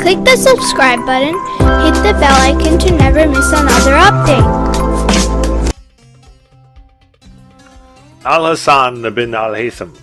Click the subscribe button, hit the bell icon to never miss another update. Al-Hasan bin al-Haytham.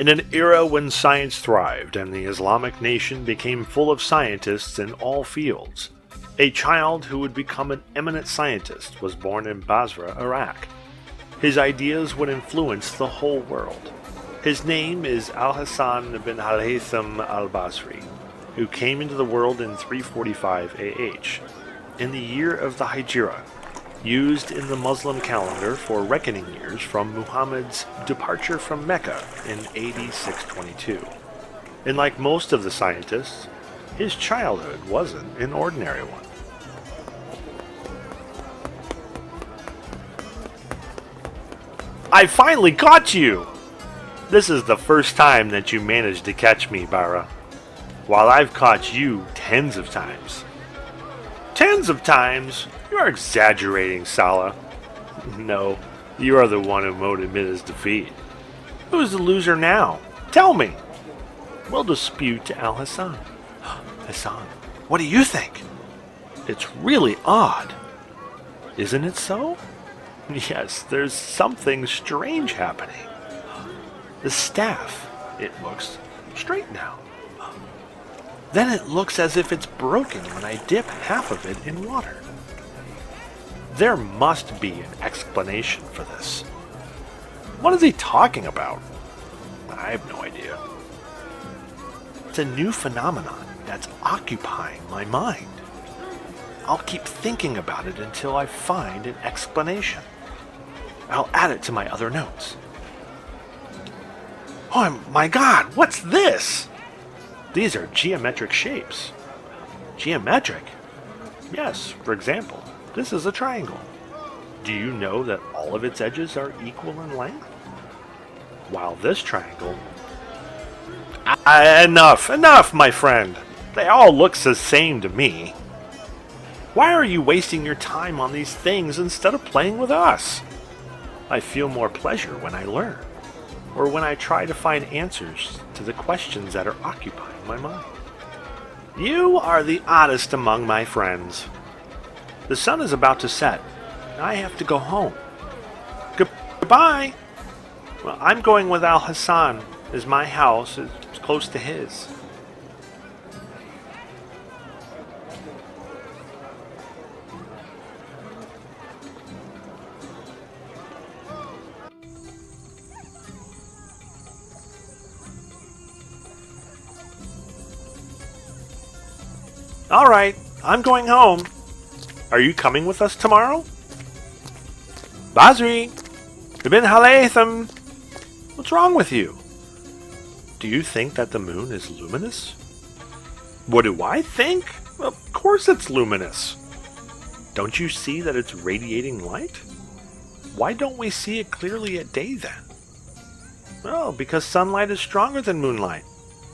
In an era when science thrived and the Islamic nation became full of scientists in all fields, a child who would become an eminent scientist was born in Basra, Iraq. His ideas would influence the whole world. His name is Al-Hasan bin al-Haytham al-Basri, who came into the world in 345 AH, in the year of the Hijrah, used in the Muslim calendar for reckoning years from Muhammad's departure from Mecca in AD 622. And like most of the scientists, his childhood wasn't an ordinary one. I finally caught you! This is the first time that you managed to catch me, Bara, while I've caught you tens of times. Tens of times? You are exaggerating, Salah. No, you are the one who won't admit his defeat. Who's the loser now? Tell me. We'll dispute Al-Hasan. Hassan, what do you think? It's really odd. Isn't it so? Yes, there's something strange happening. The staff, it looks straight now. Then it looks as if it's broken when I dip half of it in water. There must be an explanation for this. What is he talking about? I have no idea. It's a new phenomenon that's occupying my mind. I'll keep thinking about it until I find an explanation. I'll add it to my other notes. Oh my God, what's this? These are geometric shapes. Geometric? Yes, for example, this is a triangle. Do you know that all of its edges are equal in length? While this triangle... Enough, my friend. They all look the same to me. Why are you wasting your time on these things instead of playing with us? I feel more pleasure when I learn, or when I try to find answers to the questions that are occupying my mind. You are the oddest among my friends. The sun is about to set, and I have to go home. Goodbye! Well, I'm going with Al-Hasan, as my house is close to his. All right, I'm going home. Are you coming with us tomorrow? Basri, bin Haytham, what's wrong with you? Do you think that the moon is luminous? What do I think? Of course it's luminous. Don't you see that it's radiating light? Why don't we see it clearly at day then? Well, because sunlight is stronger than moonlight.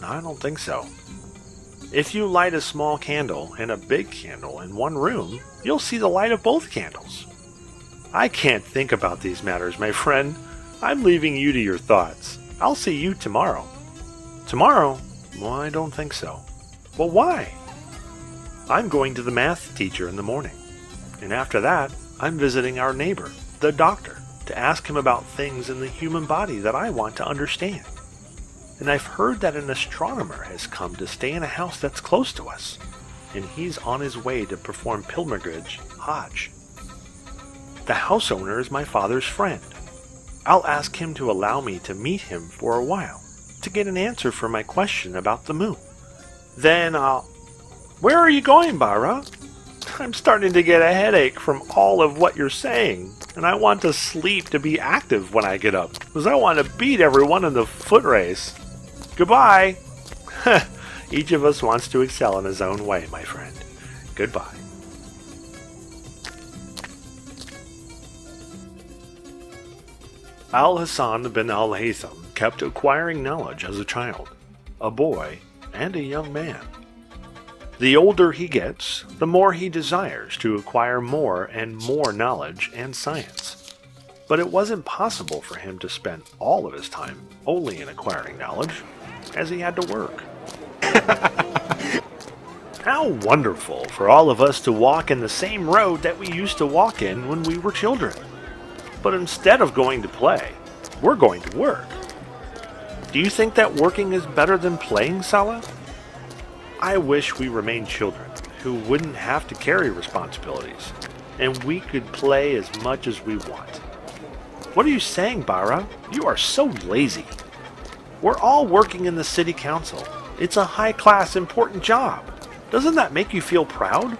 I don't think so. If you light a small candle and a big candle in one room, you'll see the light of both candles. I can't think about these matters, my friend. I'm leaving you to your thoughts. I'll see you tomorrow. Tomorrow? Well, I don't think so. Well, why? I'm going to the math teacher in the morning. And after that, I'm visiting our neighbor, the doctor, to ask him about things in the human body that I want to understand. And I've heard that an astronomer has come to stay in a house that's close to us, and he's on his way to perform pilgrimage, Hajj. The house owner is my father's friend. I'll ask him to allow me to meet him for a while, to get an answer for my question about the moon. Then Where are you going, Bara? I'm starting to get a headache from all of what you're saying, and I want to sleep to be active when I get up, because I want to beat everyone in the foot race. Goodbye. Each of us wants to excel in his own way, my friend. Goodbye. Al-Hasan bin al-Haytham kept acquiring knowledge as a child, a boy, and a young man. The older he gets, the more he desires to acquire more and more knowledge and science. But it wasn't possible for him to spend all of his time only in acquiring knowledge, as he had to work, How wonderful for all of us to walk in the same road that we used to walk in when we were children. But instead of going to play, we're going to work. Do you think that working is better than playing, Salah? I wish we remained children who wouldn't have to carry responsibilities, and we could play as much as we want. What are you saying, Bara? You are so lazy. We're all working in the city council. It's a high-class, important job. Doesn't that make you feel proud?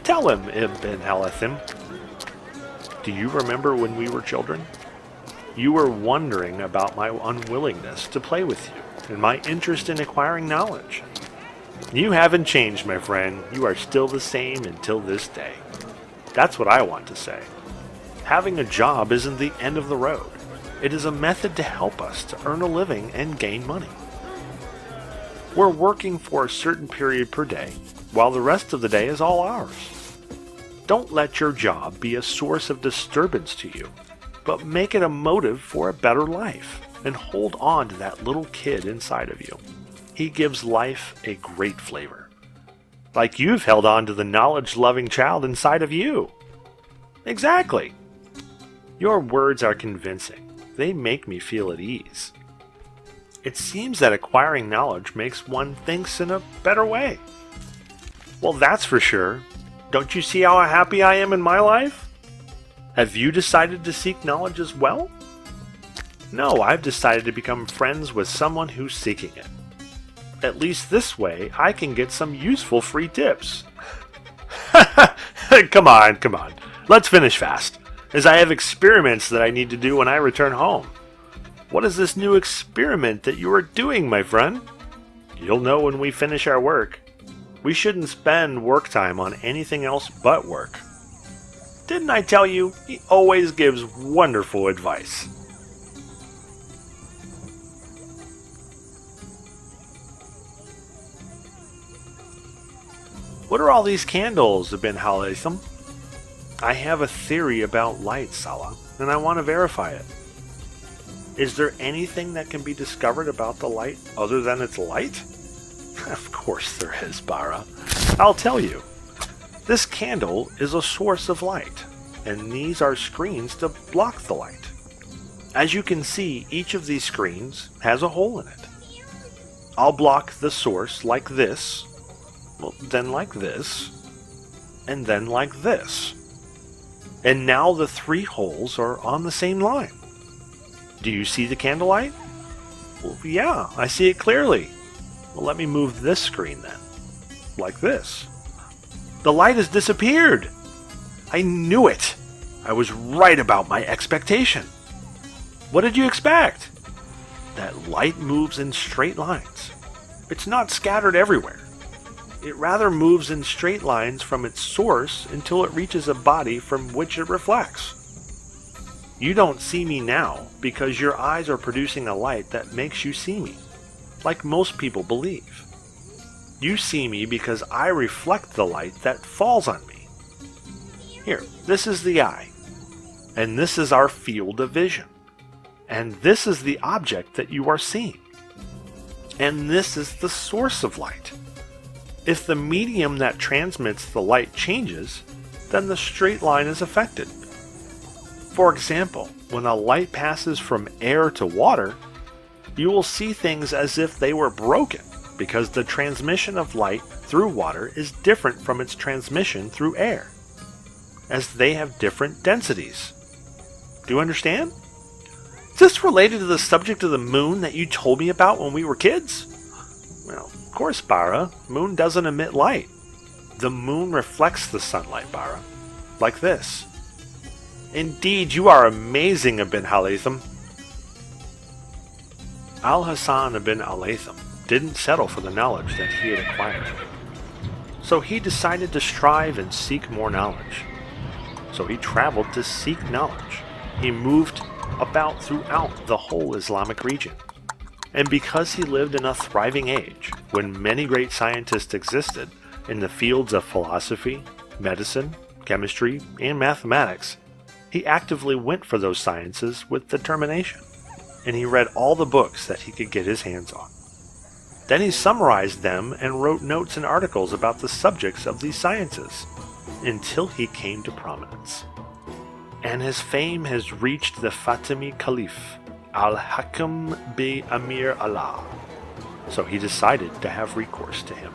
Tell him, Ibn Halathim. Do you remember when we were children? You were wondering about my unwillingness to play with you and my interest in acquiring knowledge. You haven't changed, my friend. You are still the same until this day. That's what I want to say. Having a job isn't the end of the road. It is a method to help us to earn a living and gain money. We're working for a certain period per day, while the rest of the day is all ours. Don't let your job be a source of disturbance to you, but make it a motive for a better life, and hold on to that little kid inside of you. He gives life a great flavor. Like you've held on to the knowledge-loving child inside of you. Exactly. Your words are convincing. They make me feel at ease. It seems that acquiring knowledge makes one think in a better way. Well, that's for sure. Don't you see how happy I am in my life? Have you decided to seek knowledge as well? No, I've decided to become friends with someone who's seeking it. At least this way, I can get some useful free tips. Come on. Let's finish fast, as I have experiments that I need to do when I return home. What is this new experiment that you are doing, my friend? You'll know when we finish our work. We shouldn't spend work time on anything else but work. Didn't I tell you? He always gives wonderful advice. What are all these candles, Ibn Halathim? I have a theory about light, Salah, and I want to verify it. Is there anything that can be discovered about the light other than its light? Of course there is, Bara. I'll tell you. This candle is a source of light, and these are screens to block the light. As you can see, each of these screens has a hole in it. I'll block the source like this, then like this, and then like this. And now the three holes are on the same line. Do you see the candlelight? Well, yeah, I see it clearly. Well, let me move this screen then. Like this. The light has disappeared. I knew it. I was right about my expectation. What did you expect? That light moves in straight lines. It's not scattered everywhere. It rather moves in straight lines from its source until it reaches a body from which it reflects. You don't see me now because your eyes are producing a light that makes you see me, like most people believe. You see me because I reflect the light that falls on me. Here, this is the eye, and this is our field of vision, and this is the object that you are seeing, and this is the source of light. If the medium that transmits the light changes, then the straight line is affected. For example, when a light passes from air to water, you will see things as if they were broken because the transmission of light through water is different from its transmission through air, as they have different densities. Do you understand? Is this related to the subject of the moon that you told me about when we were kids? Well, of course, Bara. Moon doesn't emit light. The moon reflects the sunlight, Bara. Like this. Indeed, you are amazing, Ibn Halathim. Al-Hasan ibn Al-Haytham didn't settle for the knowledge that he had acquired. So he decided to strive and seek more knowledge. So he traveled to seek knowledge. He moved about throughout the whole Islamic region. And because he lived in a thriving age, when many great scientists existed in the fields of philosophy, medicine, chemistry, and mathematics, he actively went for those sciences with determination, and he read all the books that he could get his hands on. Then he summarized them and wrote notes and articles about the subjects of these sciences, until he came to prominence. And his fame has reached the Fatimi Caliph, Al-Hakam bi Amir Allah. So he decided to have recourse to him.